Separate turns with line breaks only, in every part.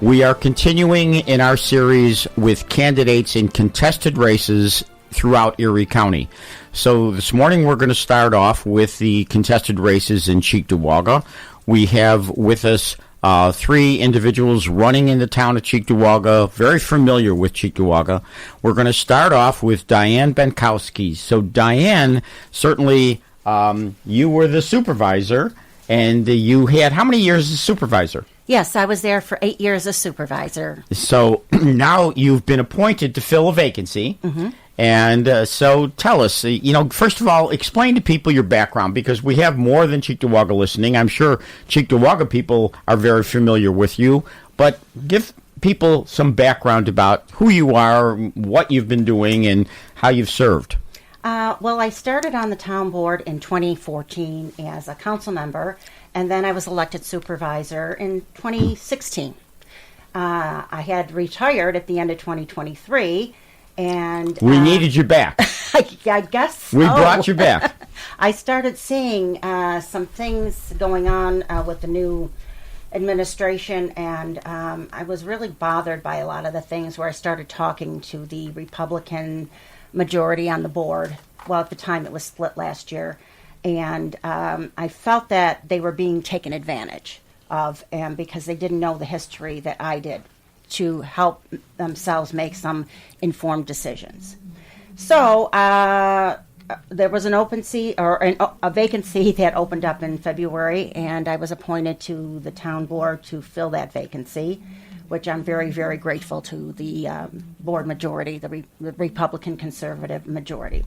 We are continuing in our series with candidates in contested races throughout Erie County. So this morning we're going to start off with the contested races in Cheektowaga. We have with us three individuals running in the town of Cheektowaga, very familiar with Cheektowaga. We're going to start off with Diane Benkowski. So Diane, certainly you were the supervisor, and you had how many years as supervisor?
Yes, I was there for 8 years as supervisor.
So now you've been appointed to fill a vacancy. Mm-hmm. And so tell us, first of all, explain to people your background, because we have more than Cheektowaga listening. I'm sure Cheektowaga people are very familiar with you, but give people some background about who you are, what you've been doing, and how you've served.
Well, I started on the town board in 2014 as a council member, and then I was elected supervisor in 2016. I had retired at the end of 2023, and
we needed you back.
I guess so.
We brought you back.
I started seeing some things going on with the new administration, and I was really bothered by a lot of the things where I started talking to the Republican majority on the board. Well, at the time it was split last year, and I felt that they were being taken advantage of, and because they didn't know the history that I did to help themselves make some informed decisions. So there was an open seat, or a vacancy that opened up in February, and I was appointed to the town board to fill that vacancy, which I'm very, very grateful to the board majority, the Republican conservative majority.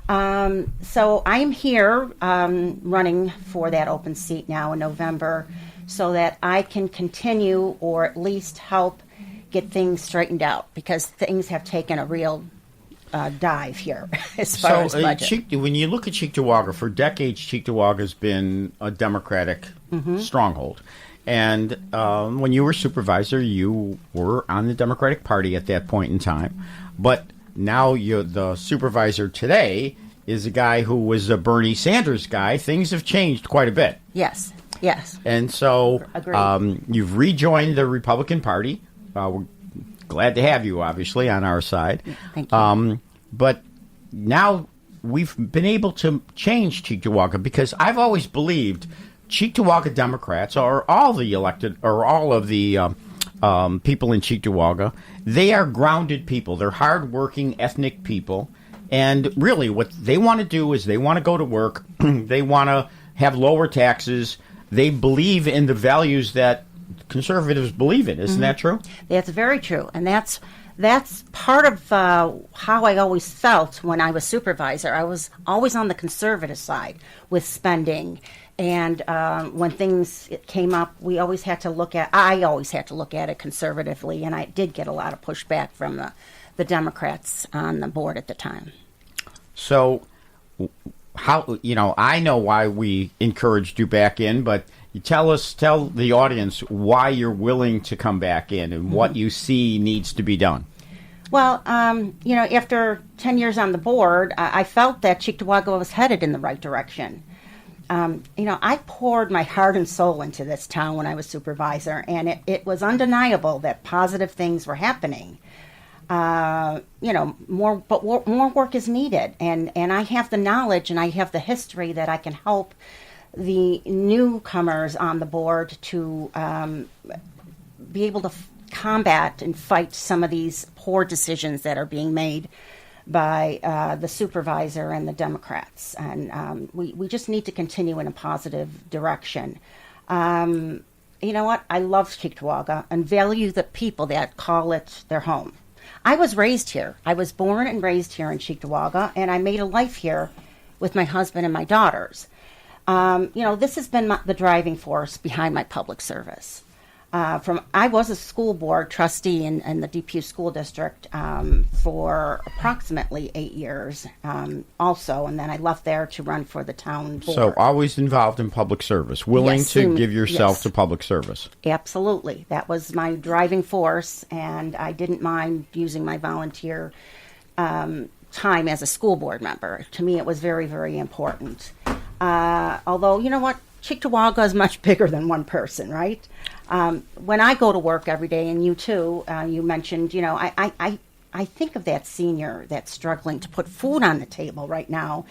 So I'm here running for that open seat now in November, so that I can continue or at least help get things straightened out, because things have taken a real dive here as far as budget.
When you look at Cheektowaga, for decades Cheektowaga has been a Democratic stronghold. And when you were supervisor, you were on the Democratic Party at that point in time. But now you're the supervisor today is a guy who was a Bernie Sanders guy. Things have changed quite a bit.
Yes.
And so you've rejoined the Republican Party. We're glad to have you, obviously, on our side.
Thank you.
But now we've been able to change Cheektowaga, because I've always believed Cheektowaga Democrats, or all the elected, or all of the people in Cheektowaga, they are grounded people. They're hardworking, ethnic people. And really what they want to do is they want to go to work. They want to have lower taxes. They believe in the values that conservatives believe in. Isn't that true?
That's very true. And that's part of how I always felt when I was supervisor. I was always on the conservative side with spending. And when things came up, I always had to look at it conservatively, and I did get a lot of pushback from the Democrats on the board at the time.
So, I know why we encouraged you back in, but tell the audience why you're willing to come back in and what you see needs to be done.
Well, after 10 years on the board, I felt that Cheektowaga was headed in the right direction. I poured my heart and soul into this town when I was supervisor, and it was undeniable that positive things were happening. More work is needed, and I have the knowledge and I have the history that I can help the newcomers on the board to be able to combat and fight some of these poor decisions that are being made by the supervisor and the Democrats. And we just need to continue in a positive direction. You know what? I love Cheektowaga and value the people that call it their home. I was raised here. I was born and raised here in Cheektowaga, and I made a life here with my husband and my daughters. This has been the driving force behind my public service. I was a school board trustee in the DPU School District for approximately 8 years also, and then I left there to run for the town board.
So always involved in public service, willing to give yourself to public service.
Absolutely. That was my driving force, and I didn't mind using my volunteer time as a school board member. To me, it was very, very important. Although, you know what? Cheektowaga is much bigger than one person, right? When I go to work every day, and you too, you mentioned, I think of that senior that's struggling to put food on the table right now.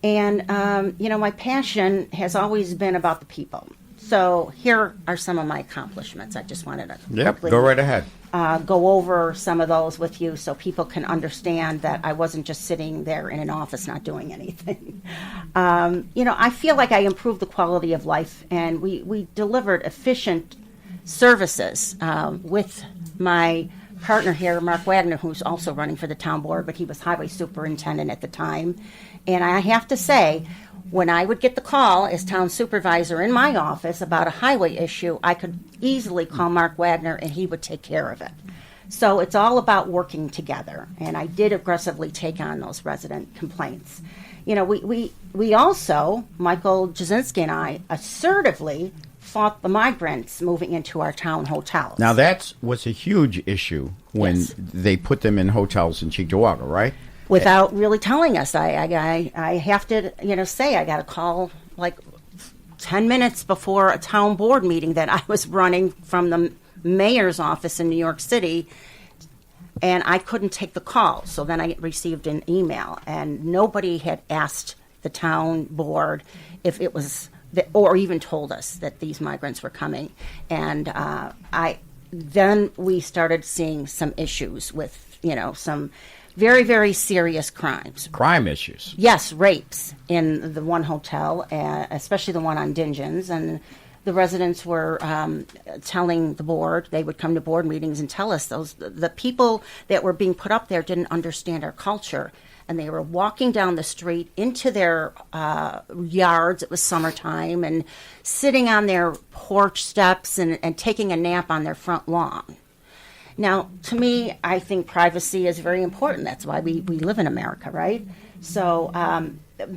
And, my passion has always been about the people. So here are some of my accomplishments. I just wanted to
Go right ahead.
Go over some of those with you so people can understand that I wasn't just sitting there in an office not doing anything. I feel like I improved the quality of life, and we delivered efficient services with my partner here, Mark Wagner, who's also running for the town board, but he was highway superintendent at the time. And I have to say, when I would get the call as town supervisor in my office about a highway issue, I could easily call Mark Wagner and he would take care of it. So it's all about working together. And I did aggressively take on those resident complaints. We also, Michael Jasinski and I, assertively fought the migrants moving into our town hotels.
Now that was a huge issue when they put them in hotels in Cheektowaga, right?
Without really telling us. I have to, say I got a call like 10 minutes before a town board meeting that I was running from the mayor's office in New York City, and I couldn't take the call. So then I received an email, and nobody had asked the town board if it was, or even told us that these migrants were coming. And then we started seeing some issues with, some very, very serious crimes.
Crime issues.
Yes, rapes in the one hotel, especially the one on Dingens. And the residents were telling the board, they would come to board meetings and tell us the people that were being put up there didn't understand our culture. And they were walking down the street into their yards. It was summertime, and sitting on their porch steps and taking a nap on their front lawn. Now, to me, I think privacy is very important. That's why we live in America, right? So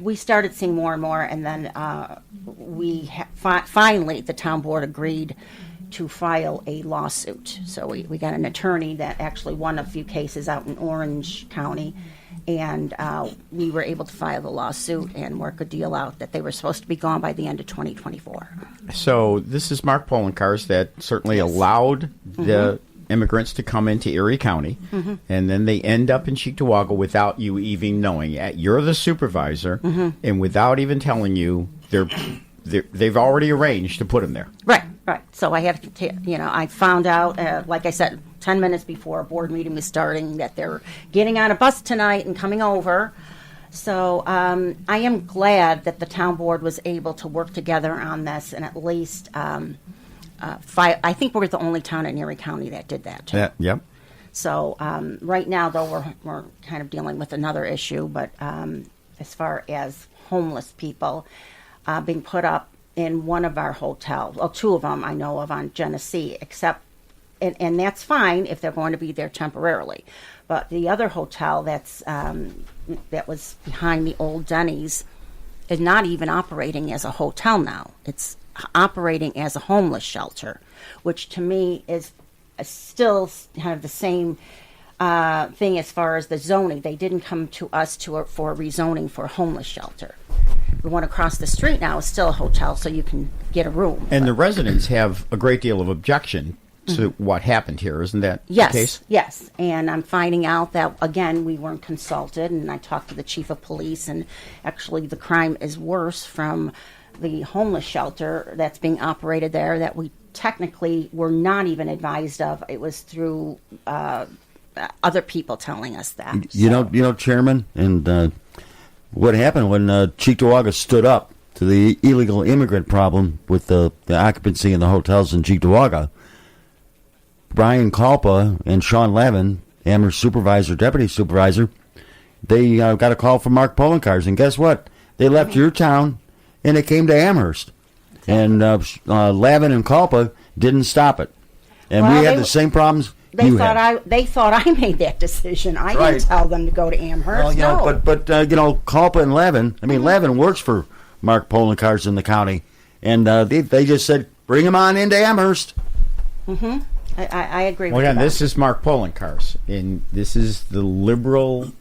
we started seeing more and more, and then finally the town board agreed to file a lawsuit. So we got an attorney that actually won a few cases out in Orange County, and we were able to file the lawsuit and work a deal out that they were supposed to be gone by the end of 2024.
So this is Mark Polenkars that certainly allowed the immigrants to come into Erie County, and then they end up in Cheektowaga without you even knowing. You're the supervisor, and without even telling you, they've already arranged to put them there.
Right. So I had to, I found out, like I said, 10 minutes before a board meeting was starting, that they're getting on a bus tonight and coming over. So I am glad that the town board was able to work together on this, and at least I think we're the only town in Erie County that did that.
Yeah, yep.
So right now, though, we're kind of dealing with another issue. But as far as homeless people being put up in one of our hotels, well, two of them I know of on Genesee, and that's fine if they're going to be there temporarily. But the other hotel that was behind the old Denny's is not even operating as a hotel now. It's operating as a homeless shelter, which to me is still kind of the same thing as far as the zoning. They didn't come to us for rezoning for a homeless shelter. The one across the street now is still a hotel, so you can get a room.
And the residents have a great deal of objection to what happened here. Isn't that the case?
Yes. And I'm finding out that, again, we weren't consulted, and I talked to the chief of police, and actually the crime is worse from the homeless shelter that's being operated there that we technically were not even advised of. It was through other people telling us that.
You know, Chairman, and what happened when Cheektowaga stood up to the illegal immigrant problem with the occupancy in the hotels in Cheektowaga, Brian Kalpa and Sean Lavin, Amherst supervisor, deputy supervisor, they got a call from Mark Polenkars, and guess what? They left your town, and it came to Amherst. And Lavin and Kalpa didn't stop it. And we had the same problems
they thought I made that decision. I didn't tell them to go to Amherst.
Well, but Kalpa and Lavin, Lavin works for Mark Polenkars in the county, and they just said, bring him on into Amherst.
Mm-hmm. I agree with
you.
Well,
again, this is Mark Polenkars, and this is the liberal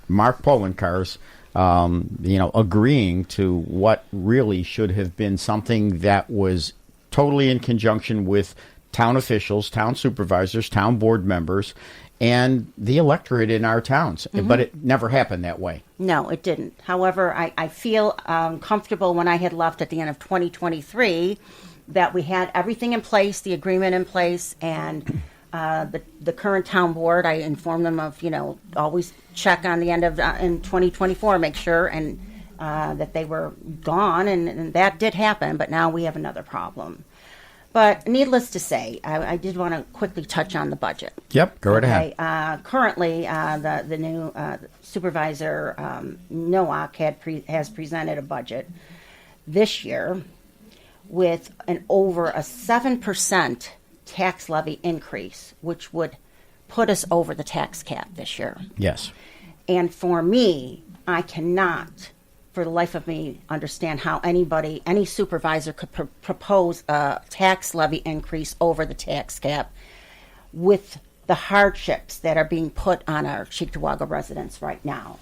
Mark Polenkars. agreeing to what really should have been something that was totally in conjunction with town officials, town supervisors, town board members, and the electorate in our towns. But it never happened that way.
No, it didn't. However, I feel comfortable when I had left at the end of 2023 that we had everything in place, the agreement in place, and the current town board, I informed them of, always check on the end of in 2024, make sure and that they were gone, and that did happen, but now we have another problem. But needless to say, I did want to quickly touch on the budget.
Yep, go right ahead.
Currently, the new supervisor, Nowak, has presented a budget this year with an over a 7% tax levy increase, which would put us over the tax cap this year.
Yes.
And for me, I cannot, for the life of me, understand how any supervisor could propose a tax levy increase over the tax cap with the hardships that are being put on our Cheektowaga residents right now.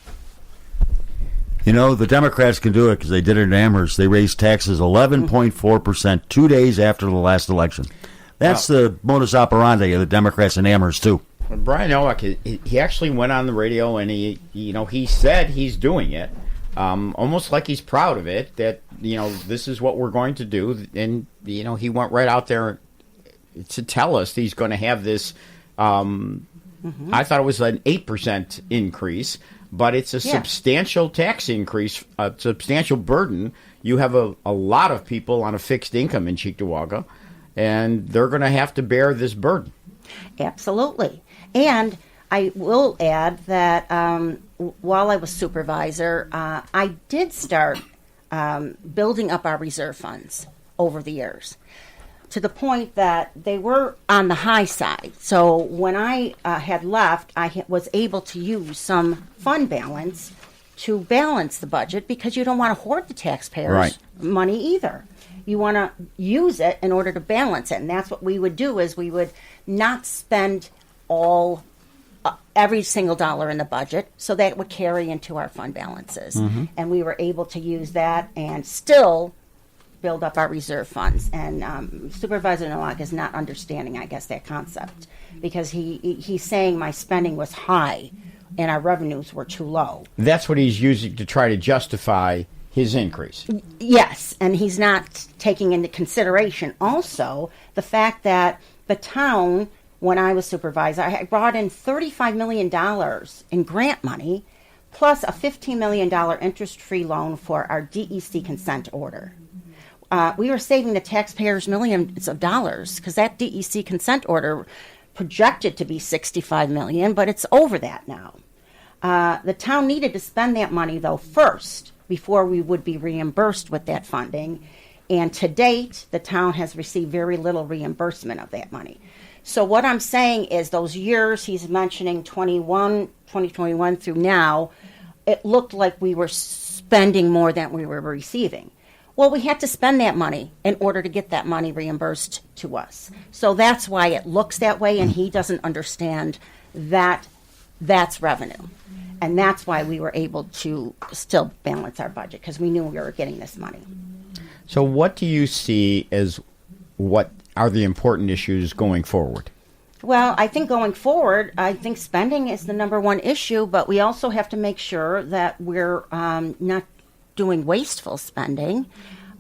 The Democrats can do it because they did it in Amherst. They raised taxes 11.4% 2 days after the last election. That's the modus operandi of the Democrats in Amherst, too.
Brian Nowak, he actually went on the radio and he said he's doing it, almost like he's proud of it, that, this is what we're going to do. And, he went right out there to tell us he's going to have this, I thought it was an 8% increase, but it's a substantial tax increase, a substantial burden. You have a lot of people on a fixed income in Cheektowaga, and they're going to have to bear this burden.
Absolutely. And I will add that while I was supervisor, I did start building up our reserve funds over the years to the point that they were on the high side. So when I had left, I was able to use some fund balance to balance the budget, because you don't want to hoard the taxpayers' money either. You want to use it in order to balance it. And that's what we would do, is we would not spend every single dollar in the budget, so that would carry into our fund balances. And we were able to use that and still build up our reserve funds. And Supervisor Nowak is not understanding, I guess, that concept, because he's saying my spending was high and our revenues were too low.
That's what he's using to try to justify his increase.
Yes, and he's not taking into consideration also the fact that the town, when I was supervisor, I brought in $35 million in grant money, plus a $15 million interest-free loan for our DEC consent order. We were saving the taxpayers millions of dollars, because that DEC consent order projected to be $65 million, but it's over that now. The town needed to spend that money, though, first, before we would be reimbursed with that funding. And to date, the town has received very little reimbursement of that money. So what I'm saying is those years he's mentioning, 2021 through now, it looked like we were spending more than we were receiving. Well, we had to spend that money in order to get that money reimbursed to us. So that's why it looks that way, and he doesn't understand that that's revenue. And that's why we were able to still balance our budget, because we knew we were getting this money.
So what do you see as what are the important issues going forward?
Well, I think going forward, I think spending is the number one issue, but we also have to make sure that we're not doing wasteful spending.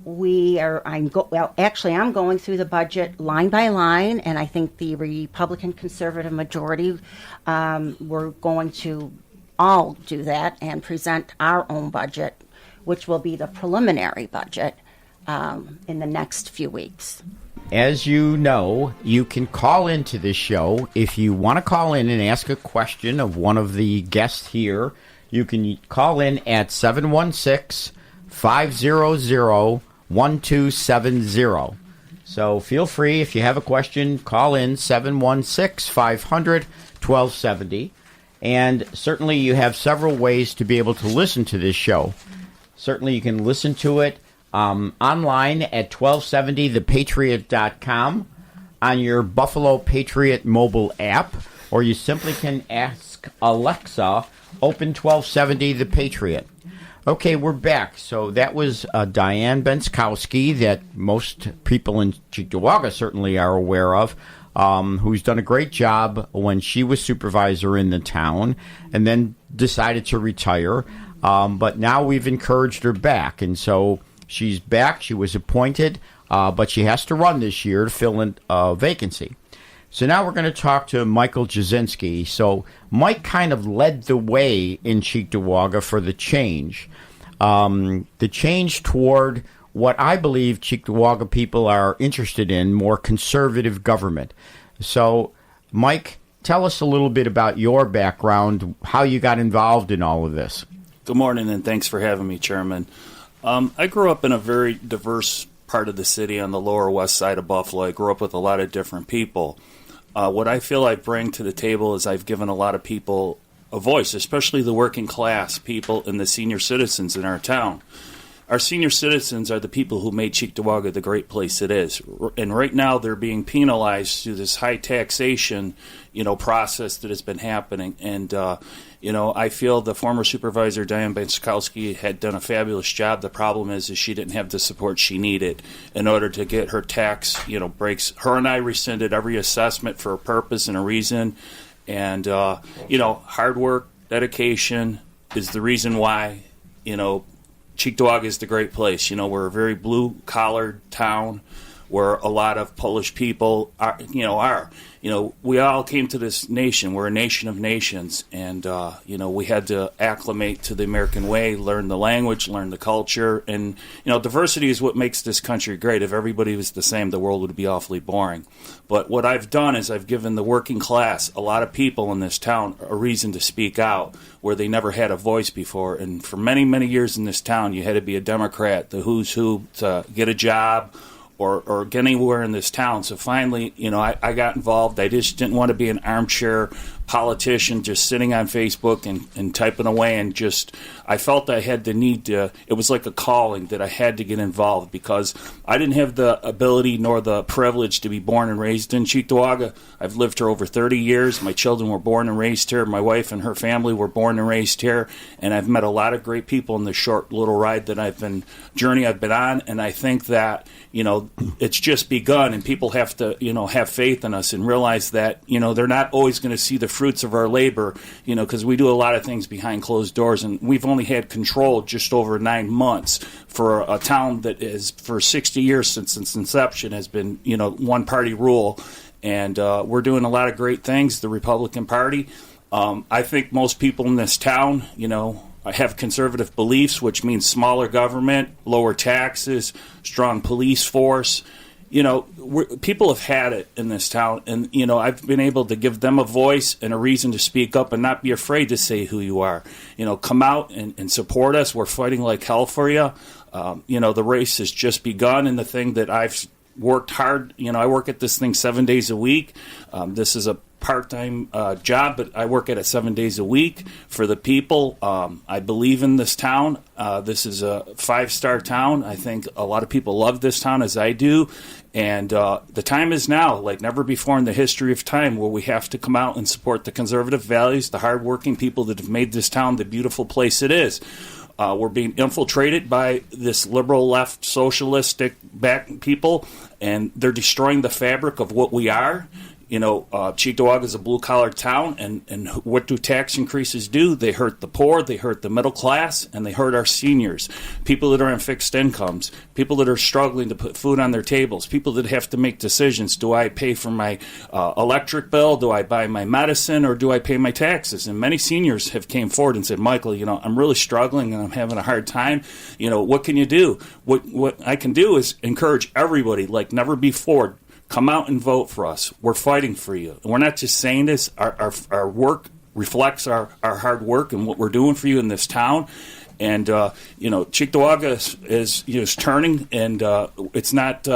I'm going through the budget line by line, and I think the Republican conservative majority, we're going to all do that and present our own budget, which will be the preliminary budget in the next few weeks.
As you know, you can call into this show. If you want to call in and ask a question of one of the guests here, you can call in at 716-500-1270. So feel free, if you have a question, call in 716-500-1270. And certainly you have several ways to be able to listen to this show. Certainly you can listen to it online at 1270thepatriot.com, on your Buffalo Patriot mobile app, or you simply can ask Alexa, open 1270 The Patriot. Okay, we're back. So that was Diane Benskowski, that most people in Cheektowaga certainly are aware of, who's done a great job when she was supervisor in the town and then decided to retire. But now we've encouraged her back, and so she's back. She was appointed, but she has to run this year to fill in a vacancy. So now we're going to talk to Michael Jasinski. So Mike kind of led the way in Cheektowaga for the change. The change toward what I believe Cheektowaga people are interested in, more conservative government. So, Mike, tell us a little bit about your background, how you got involved in all of this.
Good morning, and thanks for having me, Chairman. I grew up in a very diverse part of the city on the lower west side of Buffalo. I grew up with a lot of different people. What I feel I bring to the table is I've given a lot of people a voice, especially the working class people and the senior citizens in our town. Our senior citizens are the people who made Cheektowaga the great place it is. And right now they're being penalized through this high taxation, process that has been happening. And, I feel the former supervisor, Diane Benskowski, had done a fabulous job. The problem is she didn't have the support she needed in order to get her tax, breaks. Her and I rescinded every assessment for a purpose and a reason. And, hard work, dedication is the reason why, Cheektowaga is the great place. We're a very blue-collar town where a lot of Polish people are. We all came to this nation. We're a nation of nations. And, we had to acclimate to the American way, learn the language, learn the culture. And, diversity is what makes this country great. If everybody was the same, the world would be awfully boring. But what I've done is I've given the working class, a lot of people in this town, a reason to speak out where they never had a voice before. And for many, many years in this town, you had to be a Democrat, the who's who, to get a job or get anywhere in this town. So finally, I got involved. I just didn't want to be an armchair politician just sitting on Facebook and typing away, and I felt I had the need to. It was like a calling that I had to get involved because I didn't have the ability nor the privilege to be born and raised in Cheektowaga. I've lived here over 30 years. My children were born and raised here. My wife and her family were born and raised here, and I've met a lot of great people in the short little ride that I've been on, and I think that it's just begun, and people have to have faith in us and realize that they're not always going to see the fruits of our labor, because we do a lot of things behind closed doors, and we've only had control just over 9 months for a town that is for 60 years since its inception has been one party rule, and we're doing a lot of great things. The Republican Party, I think most people in this town, have conservative beliefs, which means smaller government, lower taxes, strong police force. People have had it in this town, and, I've been able to give them a voice and a reason to speak up and not be afraid to say who you are. Come out and support us. We're fighting like hell for you. The race has just begun, and the thing that I've worked hard, I work at this thing 7 days a week. This is a part-time job, but I work at it 7 days a week for the people. I believe in this town. This is a 5-star town. I think a lot of people love this town as I do. And the time is now, like never before in the history of time, where we have to come out and support the conservative values, the hardworking people that have made this town the beautiful place it is. We're being infiltrated by this liberal left socialistic back people, and they're destroying the fabric of what we are. Cheektowaga is a blue-collar town, and what do tax increases do? They hurt the poor, they hurt the middle class, and they hurt our seniors, people that are on fixed incomes, people that are struggling to put food on their tables, people that have to make decisions. Do I pay for my electric bill? Do I buy my medicine? Or do I pay my taxes? And many seniors have came forward and said, Michael, I'm really struggling and I'm having a hard time. What can you do? What I can do is encourage everybody like never before. Come out and vote for us. We're fighting for you. And we're not just saying this. Our work reflects our hard work and what we're doing for you in this town. And, Cheektowaga is turning, and it's not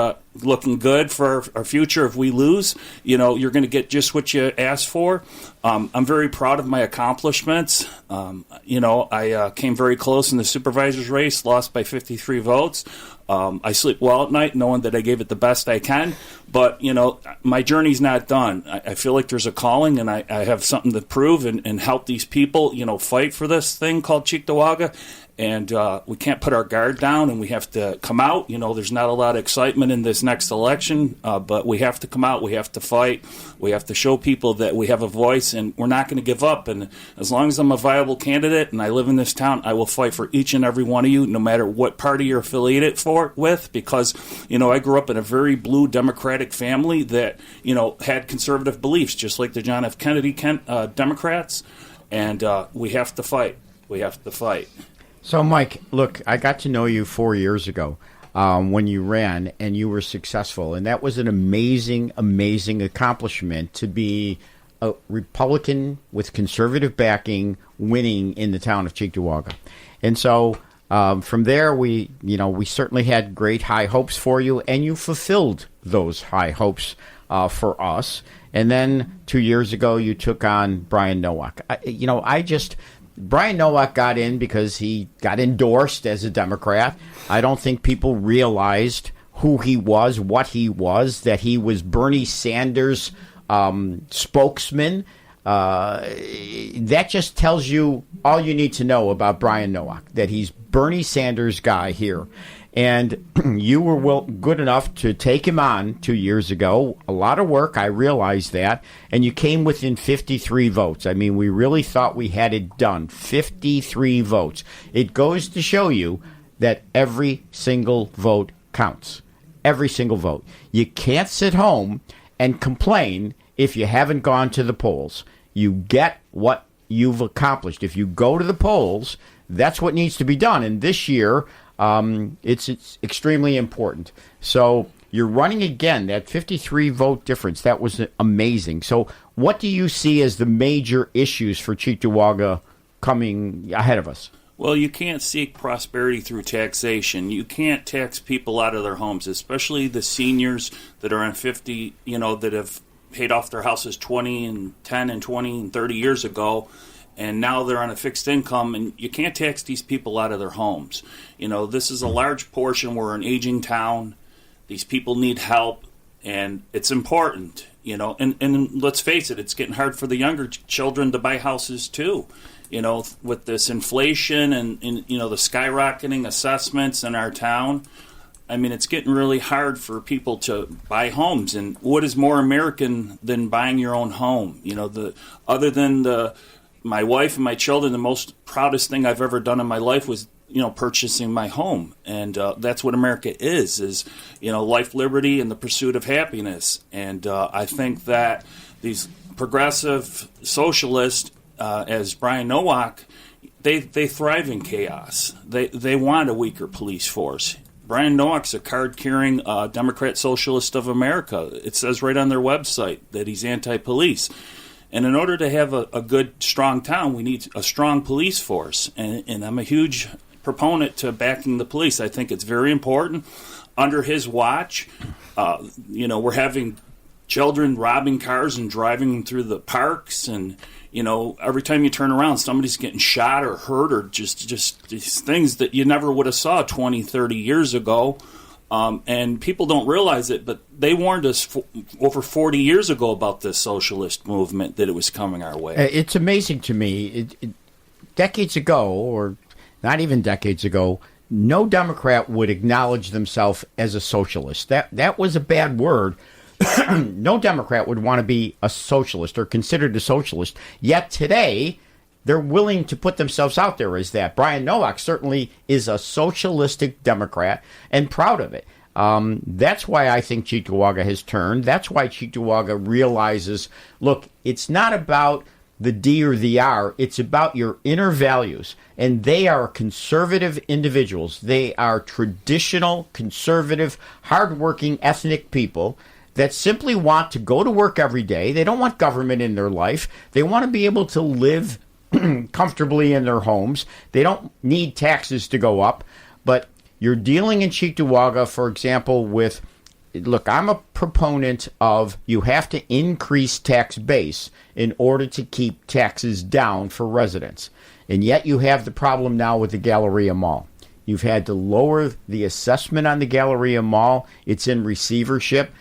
looking good for our future if we lose. You're going to get just what you asked for. I'm very proud of my accomplishments. I came very close in the supervisor's race, lost by 53 votes. I sleep well at night knowing that I gave it the best I can. But, my journey's not done. I feel like there's a calling, and I have something to prove and help these people, fight for this thing called Cheektowaga. And we can't put our guard down, and we have to come out. There's not a lot of excitement in this next election, but we have to come out. We have to fight. We have to show people that we have a voice, and we're not going to give up. And as long as I'm a viable candidate and I live in this town, I will fight for each and every one of you, no matter what party you're affiliated with, because, I grew up in a very blue Democratic family that, had conservative beliefs, just like the John F. Kennedy Democrats. And we have to fight. We have to fight.
So, Mike, look, I got to know you 4 years ago when you ran, and you were successful. And that was an amazing, amazing accomplishment to be a Republican with conservative backing winning in the town of Cheektowaga. And so from there, we certainly had great high hopes for you, and you fulfilled those high hopes for us. And then 2 years ago, you took on Brian Nowak. Brian Nowak got in because he got endorsed as a Democrat. I don't think people realized who he was, what he was, that he was Bernie Sanders' spokesman. That just tells you all you need to know about Brian Nowak, that he's Bernie Sanders' guy here. And you were good enough to take him on 2 years ago. A lot of work, I realize that. And you came within 53 votes. I mean, we really thought we had it done. 53 votes. It goes to show you that every single vote counts. Every single vote. You can't sit home and complain if you haven't gone to the polls. You get what you've accomplished. If you go to the polls, that's what needs to be done. And this year, it's extremely important. So you're running again, that 53 vote difference. That was amazing. So what do you see as the major issues for Cheektowaga coming ahead of us?
Well, you can't seek prosperity through taxation. You can't tax people out of their homes, especially the seniors that are on 50, that have paid off their houses 20 and 10 and 20 and 30 years ago. And now they're on a fixed income, and you can't tax these people out of their homes. This is a large portion. We're an aging town. These people need help, and it's important, And let's face it, it's getting hard for the younger children to buy houses too, with this inflation and the skyrocketing assessments in our town. I mean, it's getting really hard for people to buy homes. And what is more American than buying your own home? Other than my wife and my children, the most proudest thing I've ever done in my life was, purchasing my home. And that's what America is, life, liberty, and the pursuit of happiness. And I think that these progressive socialists, as Brian Nowak, they thrive in chaos. They want a weaker police force. Brian Nowak's a card-carrying Democrat Socialist of America. It says right on their website that he's anti-police. And in order to have a good, strong town, we need a strong police force. And I'm a huge proponent to backing the police. I think it's very important. Under his watch, we're having children robbing cars and driving them through the parks. And, every time you turn around, somebody's getting shot or hurt, or just these things that you never would have saw 20, 30 years ago. And people don't realize it, but they warned us over 40 years ago about this socialist movement, that it was coming our way.
It's amazing to me. Decades ago, or not even decades ago, no Democrat would acknowledge themselves as a socialist. That was a bad word. No Democrat would want to be a socialist or considered a socialist. Yet today, they're willing to put themselves out there as that. Brian Nowak certainly is a socialistic Democrat and proud of it. That's why I think Cheektowaga has turned. That's why Cheektowaga realizes, look, it's not about the D or the R. It's about your inner values. And they are conservative individuals. They are traditional, conservative, hardworking, ethnic people that simply want to go to work every day. They don't want government in their life. They want to be able to live comfortably in their homes. They don't need taxes to go up. But you're dealing in Cheektowaga, for example, with, look, I'm a proponent of you have to increase tax base in order to keep taxes down for residents. And yet you have the problem now with the Galleria Mall. You've had to lower the assessment on the Galleria Mall. It's in receivership.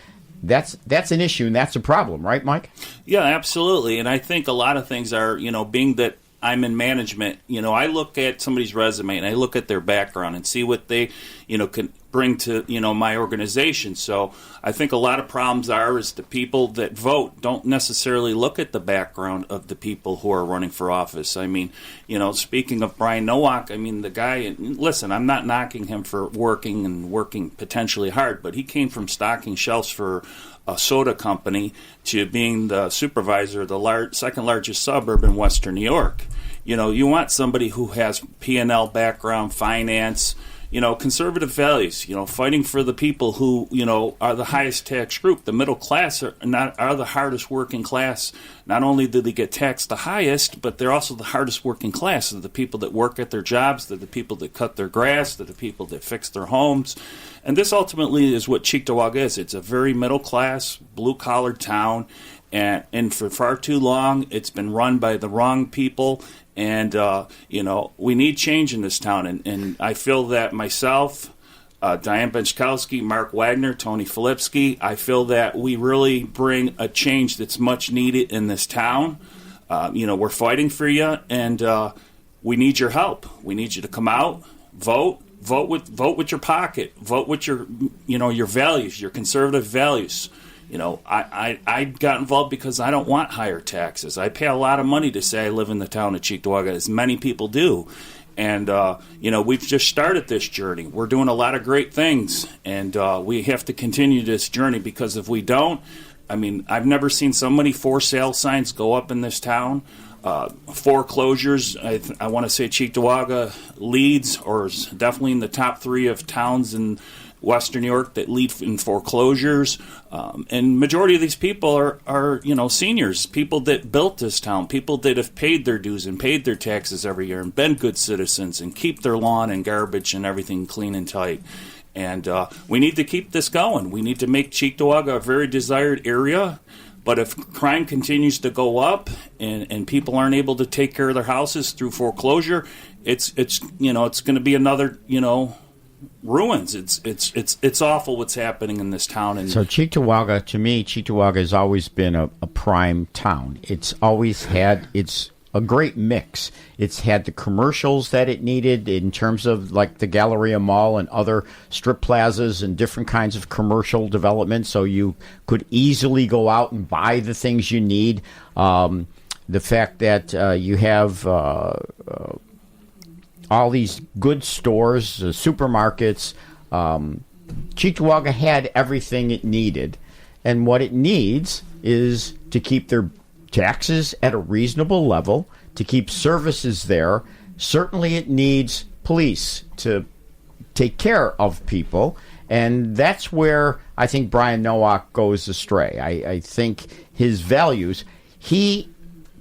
That's an issue, and that's a problem, right, Mike?
Yeah, absolutely. And I think a lot of things are, being that I'm in management, I look at somebody's resume and I look at their background and see what they, can bring to, my organization. So I think a lot of problems is the people that vote don't necessarily look at the background of the people who are running for office. I mean, speaking of Brian Nowak, I mean, the guy, listen, I'm not knocking him for working potentially hard, but he came from stocking shelves for a soda company to being the supervisor of the second largest suburb in Western New York. You want somebody who has P&L background, finance, conservative values, fighting for the people who, are the highest tax group. The middle class are the hardest working class. Not only do they get taxed the highest, but they're also the hardest working class. They're the people that work at their jobs. They're the people that cut their grass. They're the people that fix their homes. And this ultimately is what Cheektowaga is. It's a very middle class, blue collar town. And for far too long, it's been run by the wrong people. And, we need change in this town. And I feel that myself, Diane Benchkowski, Mark Wagner, Tony Filipski, I feel that we really bring a change that's much needed in this town. We're fighting for you, and we need your help. We need you to come out, vote with your pocket, vote with your values, your conservative values. I got involved because I don't want higher taxes. I pay a lot of money to say I live in the town of Cheektowaga, as many people do. And, we've just started this journey. We're doing a lot of great things, and we have to continue this journey, because if we don't, I've never seen so many for sale signs go up in this town. Foreclosures, I want to say Cheektowaga leads, or is definitely in the top 3 of towns in Western New York that lead in foreclosures, and majority of these people are seniors, people that built this town, people that have paid their dues and paid their taxes every year and been good citizens and keep their lawn and garbage and everything clean and tight. And we need to keep this going. We need to make Cheektowaga a very desired area. But if crime continues to go up and people aren't able to take care of their houses through foreclosure, it's going to be another ruins. It's awful what's happening in this town. And
so Cheektowaga, to me, Cheektowaga has always been a prime town. It's always had a great mix. It's had the commercials that it needed in terms of like the Galleria Mall and other strip plazas and different kinds of commercial development, so you could easily go out and buy the things you need. The fact that you have all these good stores, supermarkets. Cheektowaga had everything it needed. And what it needs is to keep their taxes at a reasonable level, to keep services there. Certainly it needs police to take care of people. And that's where I think Brian Nowak goes astray. I think his values, he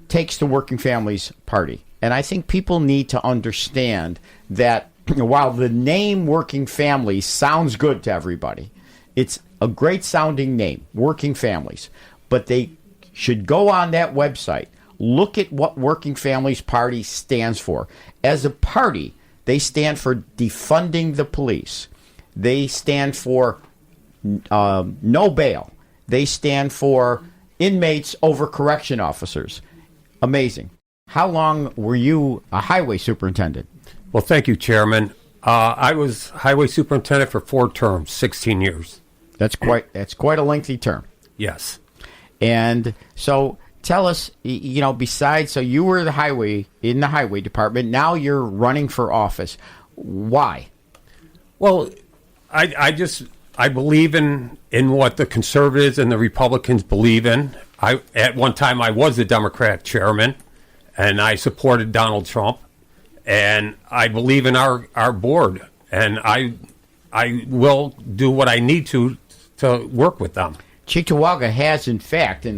takes the working families party. And I think people need to understand that while the name Working Families sounds good to everybody, it's a great sounding name, Working Families. But they should go on that website, look at what Working Families Party stands for. As a party, they stand for defunding the police. They stand for no bail. They stand for inmates over correction officers. Amazing. How long were you a highway superintendent?
Well, thank you, Chairman. I was highway superintendent for 4 terms, 16 years.
That's quite a lengthy term.
Yes.
And so tell us, besides, so you were in the highway department. Now you're running for office. Why?
Well, I believe in what the conservatives and the Republicans believe in. At one time, I was the Democratic chairman, and I supported Donald Trump. And I believe in our board, and I will do what I need to work with them.
Cheektowaga has, in fact, in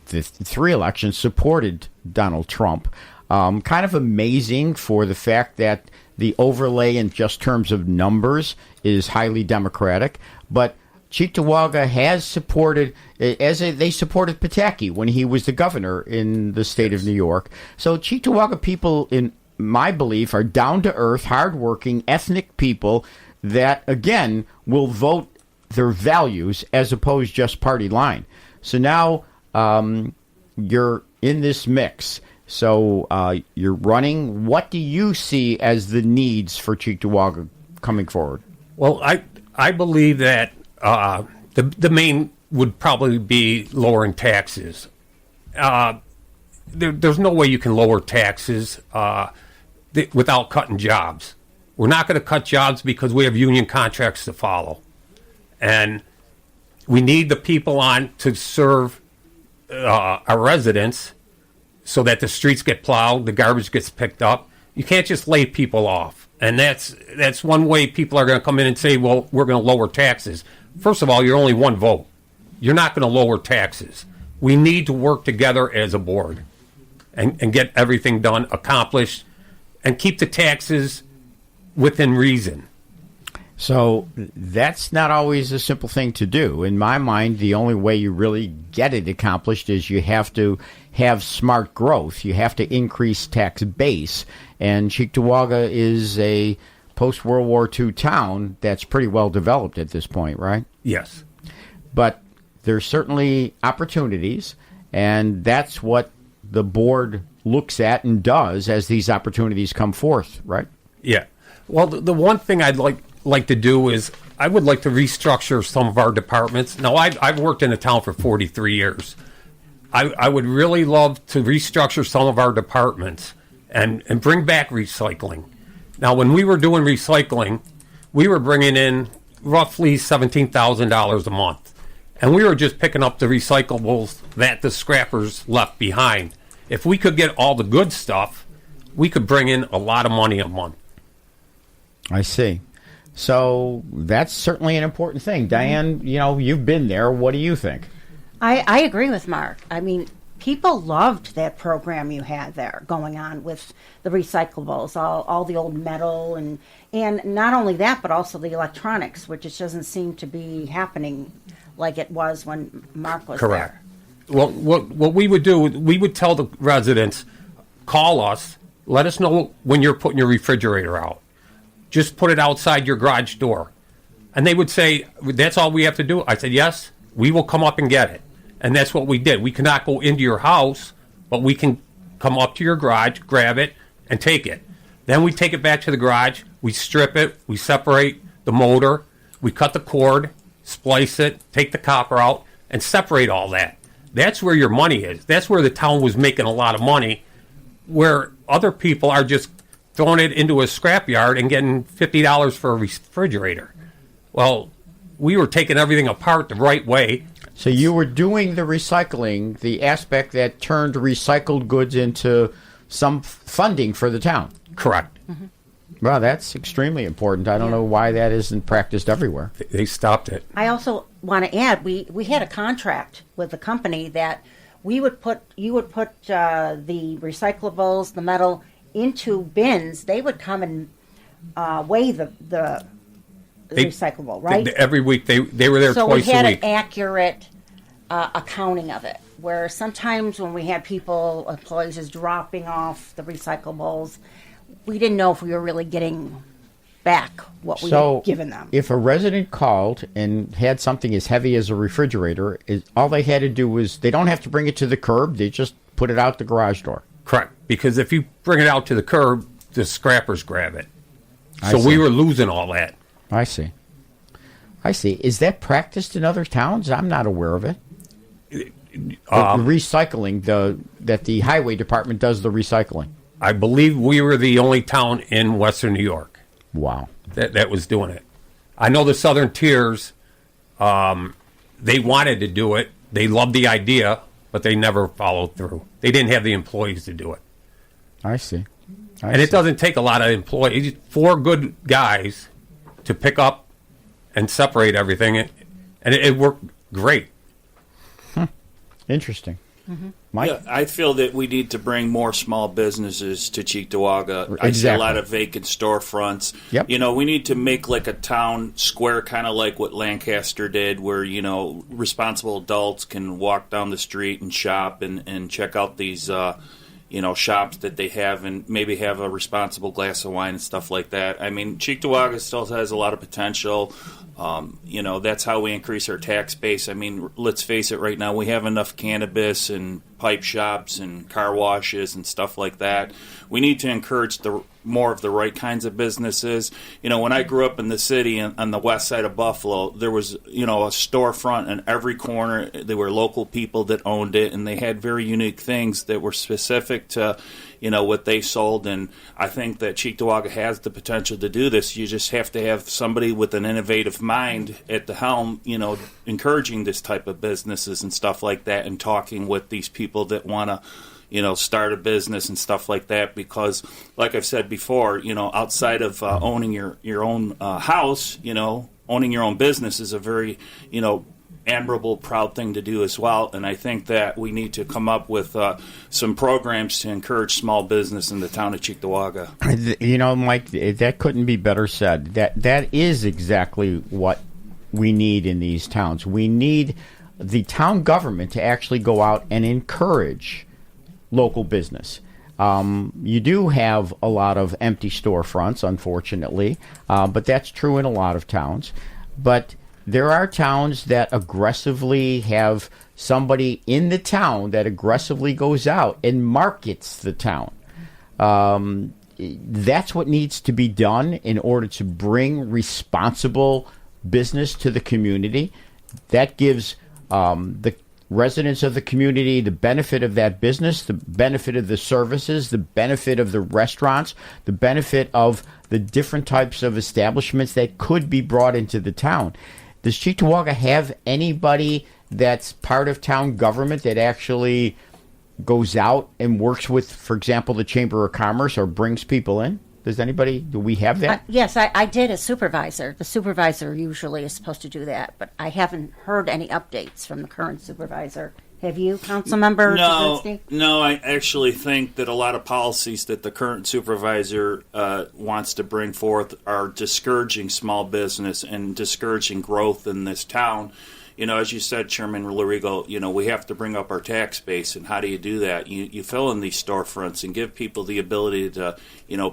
the 3 elections, supported Donald Trump. Kind of amazing for the fact that the overlay in just terms of numbers is highly Democratic, but Cheektowaga has supported, they supported Pataki when he was the governor in the state of New York. So Cheektowaga people my belief, are down-to-earth, hardworking, ethnic people that, again, will vote their values as opposed just party line. So now you're in this mix. So you're running. What do you see as the needs for Cheektowaga coming forward?
Well, I believe that the main would probably be lowering taxes. There's no way you can lower taxes without cutting jobs. We're not going to cut jobs because we have union contracts to follow. And we need the people on to serve our residents so that the streets get plowed, the garbage gets picked up. You can't just lay people off. And that's one way people are going to come in and say, well, we're going to lower taxes. First of all, you're only one vote. You're not going to lower taxes. We need to work together as a board and get everything done, accomplished, and keep the taxes within reason.
So that's not always a simple thing to do. In my mind, the only way you really get it accomplished is you have to have smart growth. You have to increase tax base. And Cheektowaga is a post-World War II town that's pretty well developed at this point, right?
Yes.
But there's certainly opportunities, and that's what the board looks at and does as these opportunities come forth, right?
Yeah. Well, the one thing I'd like to do is I would like to restructure some of our departments. Now, I've worked in the town for 43 years. I would really love to restructure some of our departments and bring back recycling. Now, when we were doing recycling, we were bringing in roughly $17,000 a month. And we were just picking up the recyclables that the scrappers left behind. If we could get all the good stuff, we could bring in a lot of money a month.
I see. So that's certainly an important thing. Diane, you've been there. What do you think?
I agree with Mark. I mean, people loved that program you had there going on with the recyclables, all the old metal, and not only that, but also the electronics, which just doesn't seem to be happening like it was when Mark was
Correct.
there.
Well, what we would do, we would tell the residents, call us, let us know when you're putting your refrigerator out. Just put it outside your garage door. And they would say, that's all we have to do? I said, yes, we will come up and get it. And that's what we did. We cannot go into your house, but we can come up to your garage, grab it, and take it. Then we take it back to the garage, we strip it, we separate the motor, we cut the cord, splice it, take the copper out, and separate all that. That's where your money is. That's where the town was making a lot of money, where other people are just throwing it into a scrapyard and getting $50 for a refrigerator. Well, we were taking everything apart the right way.
So you were doing the recycling, the aspect that turned recycled goods into some funding for the town.
Correct.
Mm-hmm.
Well, that's extremely important. I don't know why that isn't practiced everywhere.
They stopped it.
I also want to add, we had a contract with the company that you would put the recyclables, the metal, into bins. They would come and weigh the recyclable, right?
Every week they were there
so
twice a week.
So we had an accurate accounting of it. Where sometimes when we had employees just dropping off the recyclables, we didn't know if we were really getting back what we had given them.
If a resident called and had something as heavy as a refrigerator, all they had to do was, they don't have to bring it to the curb, they just put it out the garage door.
Correct. Because if you bring it out to the curb, the scrappers grab it. So
see.
we were losing all that.
I see. Is that practiced in other towns? I'm not aware of it. Recycling, that the highway department does the recycling.
I believe we were the only town in Western New York.
Wow.
That was doing it. I know the Southern Tiers, they wanted to do it. They loved the idea, but they never followed through. They didn't have the employees to do it.
I see.
It doesn't take a lot of employees. 4 good guys to pick up and separate everything, and it worked great.
Interesting.
Mm-hmm.
Mike?
Yeah, I feel that we need to bring more small businesses to Cheektowaga. I see a lot of vacant storefronts.
Yep.
We need to make like a town square, kind of like what Lancaster did, where, responsible adults can walk down the street and shop and check out these, shops that they have and maybe have a responsible glass of wine and stuff like that. I mean, Cheektowaga still has a lot of potential. That's how we increase our tax base. I mean, let's face it, right now we have enough cannabis and pipe shops and car washes and stuff like that. We need to encourage more of the right kinds of businesses. When I grew up in the city on the west side of Buffalo, there was, a storefront in every corner. There were local people that owned it, and they had very unique things that were specific to, what they sold. And I think that Cheektowaga has the potential to do this. You just have to have somebody with an innovative mind at the helm, encouraging this type of businesses and stuff like that, and talking with these people that want to, start a business and stuff like that. Because, like I've said before, outside of owning your own house, owning your own business is a very, admirable, proud thing to do as well. And I think that we need to come up with some programs to encourage small business in the town of Cheektowaga.
Mike, that couldn't be better said. That is exactly what we need in these towns. We need the town government to actually go out and encourage local business. You do have a lot of empty storefronts, unfortunately, but that's true in a lot of towns. But there are towns that aggressively have somebody in the town that aggressively goes out and markets the town. That's what needs to be done in order to bring responsible business to the community. That gives the residents of the community the benefit of that business, the benefit of the services, the benefit of the restaurants, the benefit of the different types of establishments that could be brought into the town. Does Cheektowaga have anybody that's part of town government that actually goes out and works with, for example, the Chamber of Commerce or brings people in? Do we have that?
Yes, I did as supervisor. The supervisor usually is supposed to do that, but I haven't heard any updates from the current supervisor. Have you, Councilmember Jasinski?
No, I actually think that a lot of policies that the current supervisor wants to bring forth are discouraging small business and discouraging growth in this town. As you said, Chairman Larigo, we have to bring up our tax base. And how do you do that? You fill in these storefronts and give people the ability to,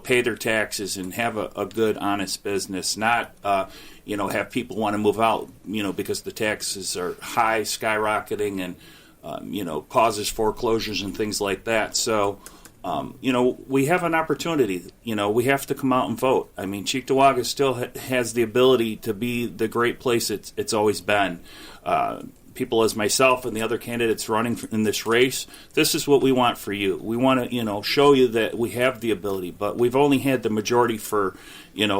pay their taxes and have a good, honest business, not, have people want to move out, because the taxes are high, skyrocketing, and causes foreclosures and things like that. So, we have an opportunity. We have to come out and vote. I mean, Cheektowaga still has the ability to be the great place it's always been. People as myself and the other candidates running in this race, this is what we want for you. We want to, show you that we have the ability, but we've only had the majority for,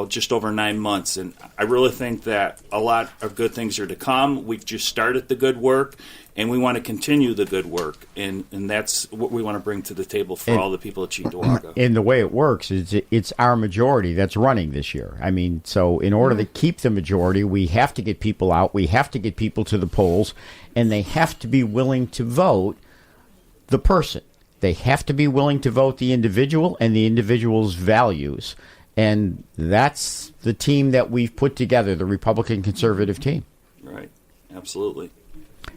just over 9 months. And I really think that a lot of good things are to come. We've just started the good work, and we want to continue the good work. And that's what we want to bring to the table for all the people at Cheektowaga.
And the way it works is it's our majority that's running this year. I mean, so in order to keep the majority, we have to get people out. We have to get people to the polls, and they have to be willing to vote the person. They have to be willing to vote the individual and the individual's values. And that's the team that we've put together, the Republican conservative team.
Right. Absolutely.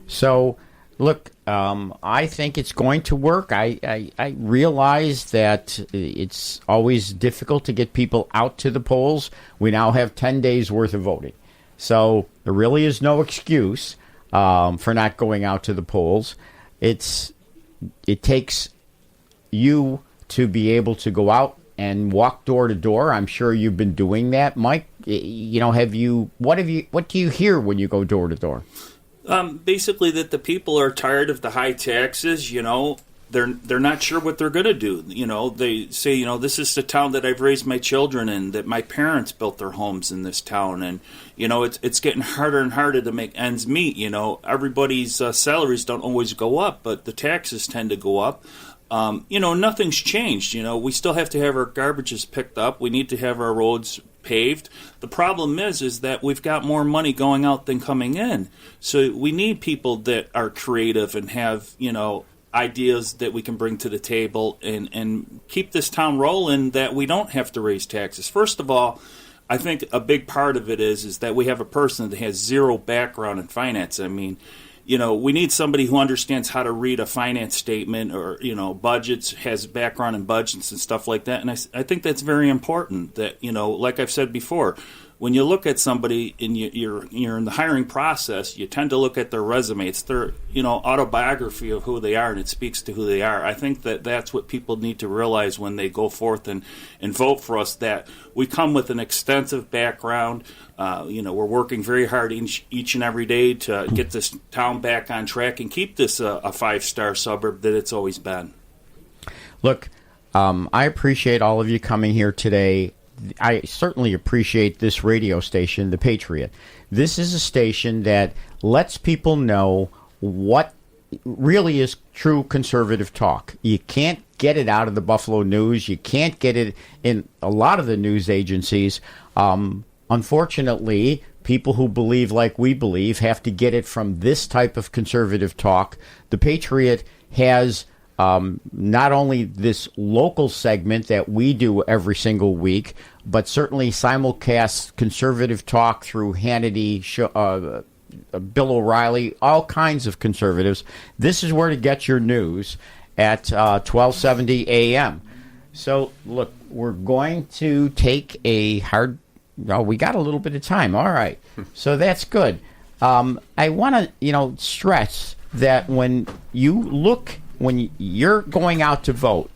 So, look, I think it's going to work. I realize that it's always difficult to get people out to the polls. We now have 10 days worth of voting. So there really is no excuse for not going out to the polls. It takes you to be able to go out and walk door to door. I'm sure you've been doing that, Mike. What do you hear when you go door to door?
Basically that the people are tired of the high taxes. They're not sure what they're going to do. They say, this is the town that I've raised my children in, that my parents built their homes in this town, and it's getting harder and harder to make ends meet. Everybody's salaries don't always go up, but the taxes tend to go up. Nothing's changed. We still have to have our garbages picked up. We need to have our roads paved. The problem is that we've got more money going out than coming in. So we need people that are creative and have, ideas that we can bring to the table and keep this town rolling, that we don't have to raise taxes. First of all, I think a big part of it is that we have a person that has zero background in finance. I mean, we need somebody who understands how to read a finance statement or, budgets, has background in budgets and stuff like that. And I think that's very important that, like I've said before, when you look at somebody and you're in the hiring process, you tend to look at their resume. It's their, autobiography of who they are, and it speaks to who they are. I think that that's what people need to realize when they go forth and vote for us, that we come with an extensive background. We're working very hard each and every day to get this town back on track and keep this a 5-star suburb that it's always been.
Look, I appreciate all of you coming here today. I certainly appreciate this radio station, The Patriot. This is a station that lets people know what really is true conservative talk. You can't get it out of the Buffalo News. You can't get it in a lot of the news agencies. Unfortunately, people who believe like we believe have to get it from this type of conservative talk. The Patriot has not only this local segment that we do every single week, but certainly simulcast conservative talk through Hannity, Bill O'Reilly, all kinds of conservatives. This is where to get your news at 1270 a.m. So, look, we're going to take a hard... Oh, we got a little bit of time. All right. So that's good. I want to, stress that when you're going out to vote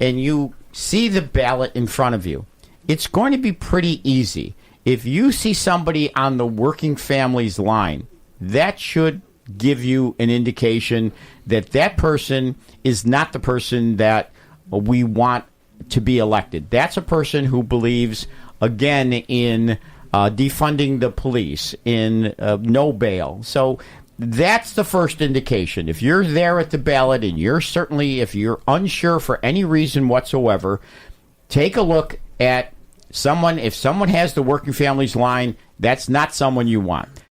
and you see the ballot in front of you, it's going to be pretty easy. If you see somebody on the working families line, that should give you an indication that that person is not the person that we want to be elected. That's a person who believes, again, in defunding the police, in no bail. So that's the first indication. If you're there at the ballot and if you're unsure for any reason whatsoever, take a look at someone. If someone has the working families line, that's not someone you want.